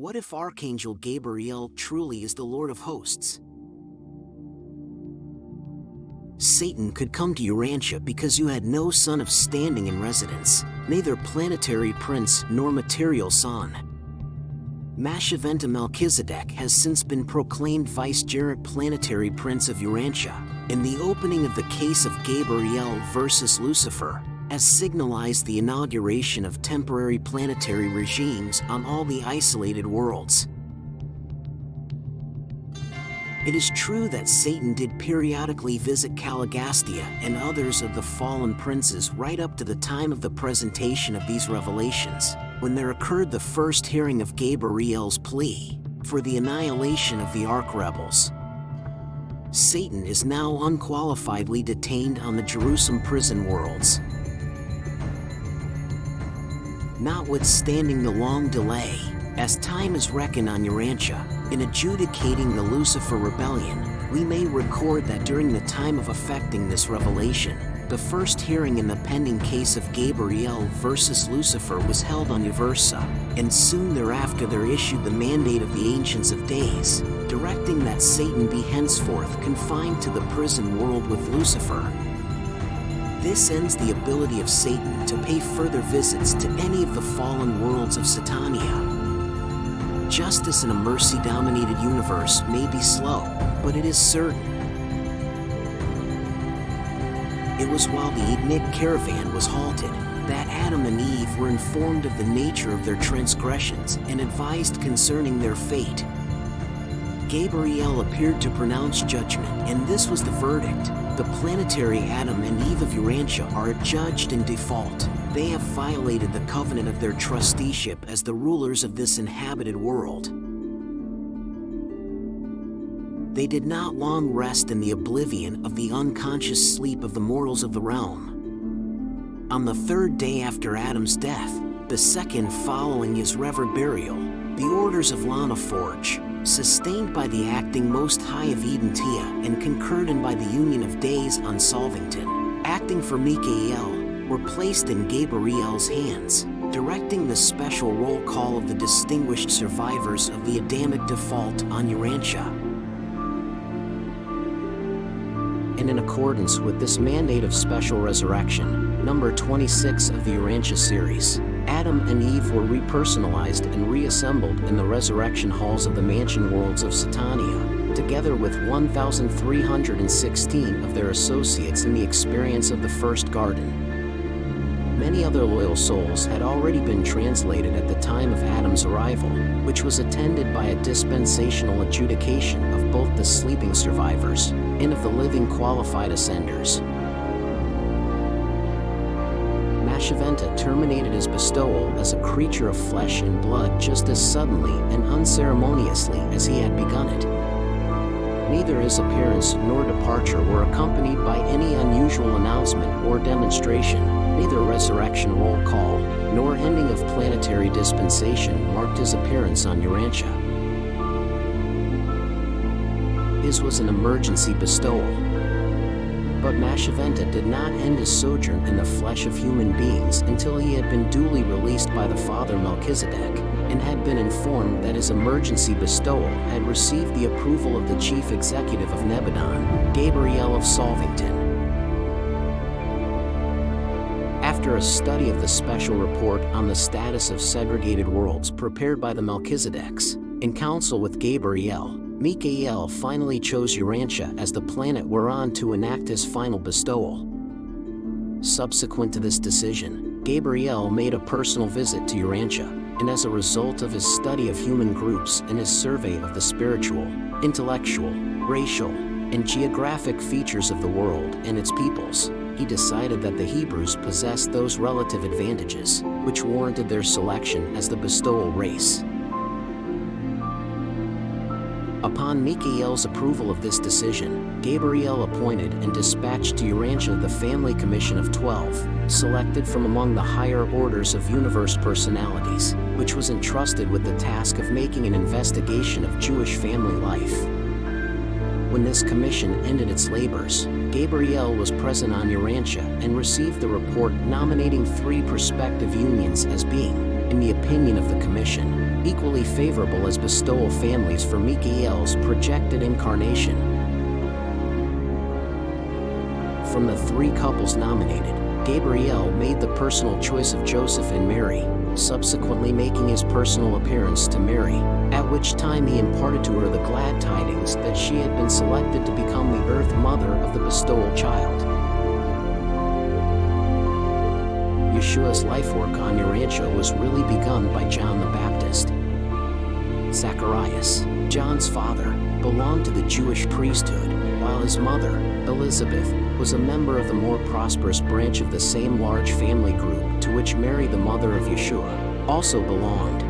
What if Archangel Gabriel truly is the Lord of Hosts? Satan could come to Urantia because you had no son of standing in residence, neither planetary prince nor material son. Masheventa Melchizedek has since been proclaimed vicegerent planetary prince of Urantia, in the opening of the case of Gabriel versus Lucifer, as signalized the inauguration of temporary planetary regimes on all the isolated worlds. It is true that Satan did periodically visit Caligastia and others of the fallen princes right up to the time of the presentation of these revelations, when there occurred the first hearing of Gabriel's plea for the annihilation of the Arch-rebels. Satan is now unqualifiedly detained on the Jerusalem prison worlds. Notwithstanding the long delay, as time is reckoned on Urantia, in adjudicating the Lucifer rebellion, we may record that during the time of effecting this revelation, the first hearing in the pending case of Gabriel versus Lucifer was held on Uversa, and soon thereafter there issued the mandate of the Ancients of Days, directing that Satan be henceforth confined to the prison world with Lucifer. This ends the ability of Satan to pay further visits to any of the fallen worlds of Satania. Justice in a mercy-dominated universe may be slow, but it is certain. It was while the Edenic caravan was halted that Adam and Eve were informed of the nature of their transgressions and advised concerning their fate. Gabriel appeared to pronounce judgment, and this was the verdict. The planetary Adam and Eve of Urantia are adjudged in default. They have violated the covenant of their trusteeship as the rulers of this inhabited world. They did not long rest in the oblivion of the unconscious sleep of the mortals of the realm. On the third day after Adam's death, the second following his revered burial, the orders of Lana Forge, sustained by the acting Most High of Eden Tia and concurred in by the Union of Days on Solvington, acting for Michael, were placed in Gabriel's hands, directing the special roll call of the distinguished survivors of the Adamic default on Urantia. And in accordance with this mandate of special resurrection, number 26 of the Urantia series, Adam and Eve were repersonalized and reassembled in the resurrection halls of the mansion worlds of Satania, together with 1,316 of their associates in the experience of the first garden. Many other loyal souls had already been translated at the time of Adam's arrival, which was attended by a dispensational adjudication of both the sleeping survivors and of the living qualified ascenders. Masheventa terminated his bestowal as a creature of flesh and blood just as suddenly and unceremoniously as he had begun it. Neither his appearance nor departure were accompanied by any unusual announcement or demonstration. Neither resurrection roll call nor ending of planetary dispensation marked his appearance on Urantia. His was an emergency bestowal. But Masheventa did not end his sojourn in the flesh of human beings until he had been duly released by the Father Melchizedek, and had been informed that his emergency bestowal had received the approval of the Chief Executive of Nebadon, Gabriel of Solvington. After a study of the special report on the status of segregated worlds prepared by the Melchizedeks, in council with Gabriel, Michael finally chose Urantia as the planet whereon to enact his final bestowal. Subsequent to this decision, Gabriel made a personal visit to Urantia, and as a result of his study of human groups and his survey of the spiritual, intellectual, racial, and geographic features of the world and its peoples, he decided that the Hebrews possessed those relative advantages which warranted their selection as the bestowal race. Upon Michael's approval of this decision, Gabriel appointed and dispatched to Urantia the Family Commission of 12, selected from among the higher orders of universe personalities, which was entrusted with the task of making an investigation of Jewish family life. When this commission ended its labors, Gabriel was present on Urantia and received the report nominating 3 prospective unions as being, in the opinion of the commission, equally favorable as bestowal families for Michael's projected incarnation. From the 3 couples nominated, Gabriel made the personal choice of Joseph and Mary, subsequently making his personal appearance to Mary, at which time he imparted to her the glad tidings that she had been selected to become the earth mother of the bestowal child. Yeshua's life work on your rancho was really begun by John the Baptist. Zacharias, John's father, belonged to the Jewish priesthood, while his mother, Elizabeth, was a member of the more prosperous branch of the same large family group to which Mary, the mother of Yeshua, also belonged.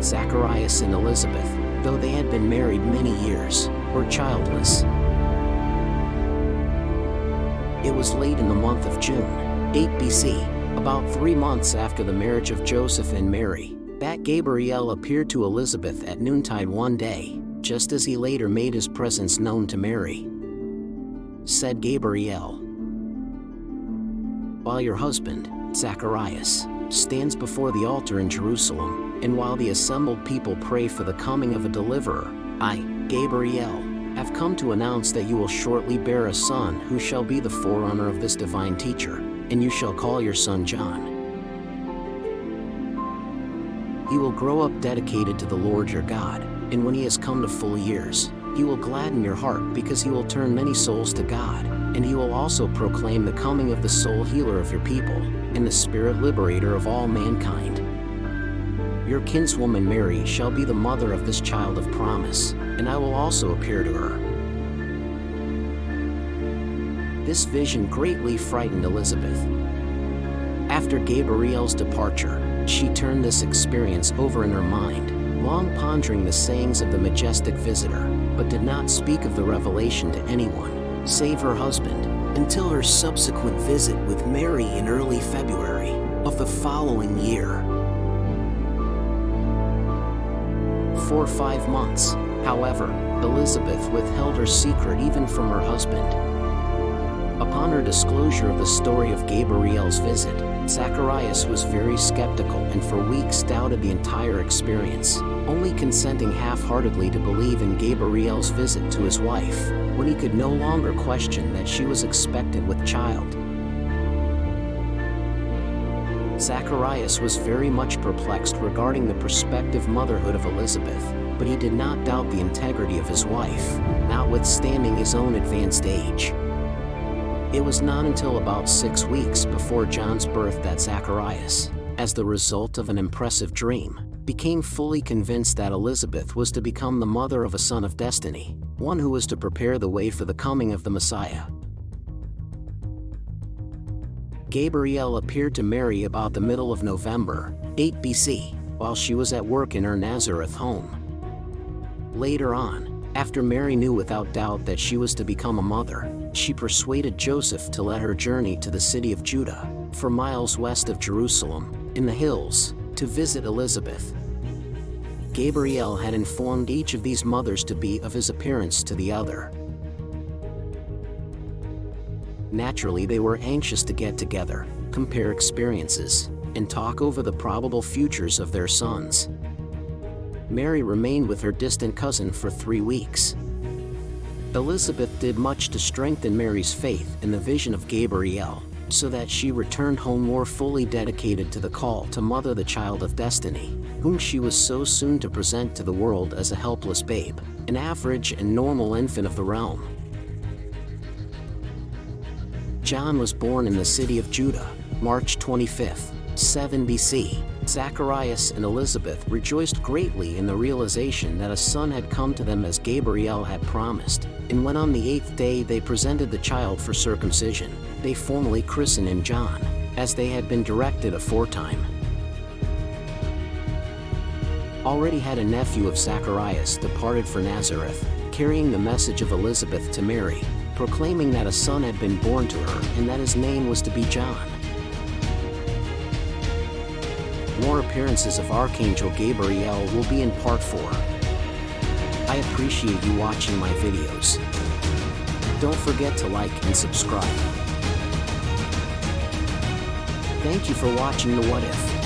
Zacharias and Elizabeth, though they had been married many years, were childless. It was late in the month of June, 8 BC, about 3 months after the marriage of Joseph and Mary, that Gabriel appeared to Elizabeth at noontide one day, just as he later made his presence known to Mary. Said Gabriel, "While your husband, Zacharias, stands before the altar in Jerusalem, and while the assembled people pray for the coming of a deliverer, I, Gabriel, have come to announce that you will shortly bear a son who shall be the forerunner of this divine teacher, and you shall call your son John. He will grow up dedicated to the Lord your God, and when he has come to full years, he will gladden your heart because he will turn many souls to God, and he will also proclaim the coming of the soul healer of your people, and the spirit liberator of all mankind. Your kinswoman Mary shall be the mother of this child of promise, and I will also appear to her." This vision greatly frightened Elizabeth. After Gabriel's departure, she turned this experience over in her mind, long pondering the sayings of the majestic visitor, but did not speak of the revelation to anyone, save her husband, until her subsequent visit with Mary in early February of the following year. For 5 months, however, Elizabeth withheld her secret even from her husband. Upon her disclosure of the story of Gabriel's visit, Zacharias was very skeptical and for weeks doubted the entire experience, only consenting half-heartedly to believe in Gabriel's visit to his wife, when he could no longer question that she was expected with child. Zacharias was very much perplexed regarding the prospective motherhood of Elizabeth, but he did not doubt the integrity of his wife, notwithstanding his own advanced age. It was not until about 6 weeks before John's birth that Zacharias, as the result of an impressive dream, became fully convinced that Elizabeth was to become the mother of a son of destiny, one who was to prepare the way for the coming of the Messiah. Gabriel appeared to Mary about the middle of November, 8 BC, while she was at work in her Nazareth home. Later on, after Mary knew without doubt that she was to become a mother, she persuaded Joseph to let her journey to the city of Judah, 4 miles west of Jerusalem, in the hills, to visit Elizabeth. Gabriel had informed each of these mothers-to-be of his appearance to the other. Naturally, they were anxious to get together, compare experiences, and talk over the probable futures of their sons. Mary remained with her distant cousin for 3 weeks. Elizabeth did much to strengthen Mary's faith in the vision of Gabriel, so that she returned home more fully dedicated to the call to mother the child of destiny, whom she was so soon to present to the world as a helpless babe, an average and normal infant of the realm. John was born in the city of Judah, March 25, 7 BC. Zacharias and Elizabeth rejoiced greatly in the realization that a son had come to them as Gabriel had promised, and when on the 8th day they presented the child for circumcision, they formally christened him John, as they had been directed aforetime. Already had a nephew of Zacharias departed for Nazareth, carrying the message of Elizabeth to Mary, proclaiming that a son had been born to her and that his name was to be John. More appearances of Archangel Gabriel will be in part 4. I appreciate you watching my videos. Don't forget to like and subscribe. Thank you for watching The What If.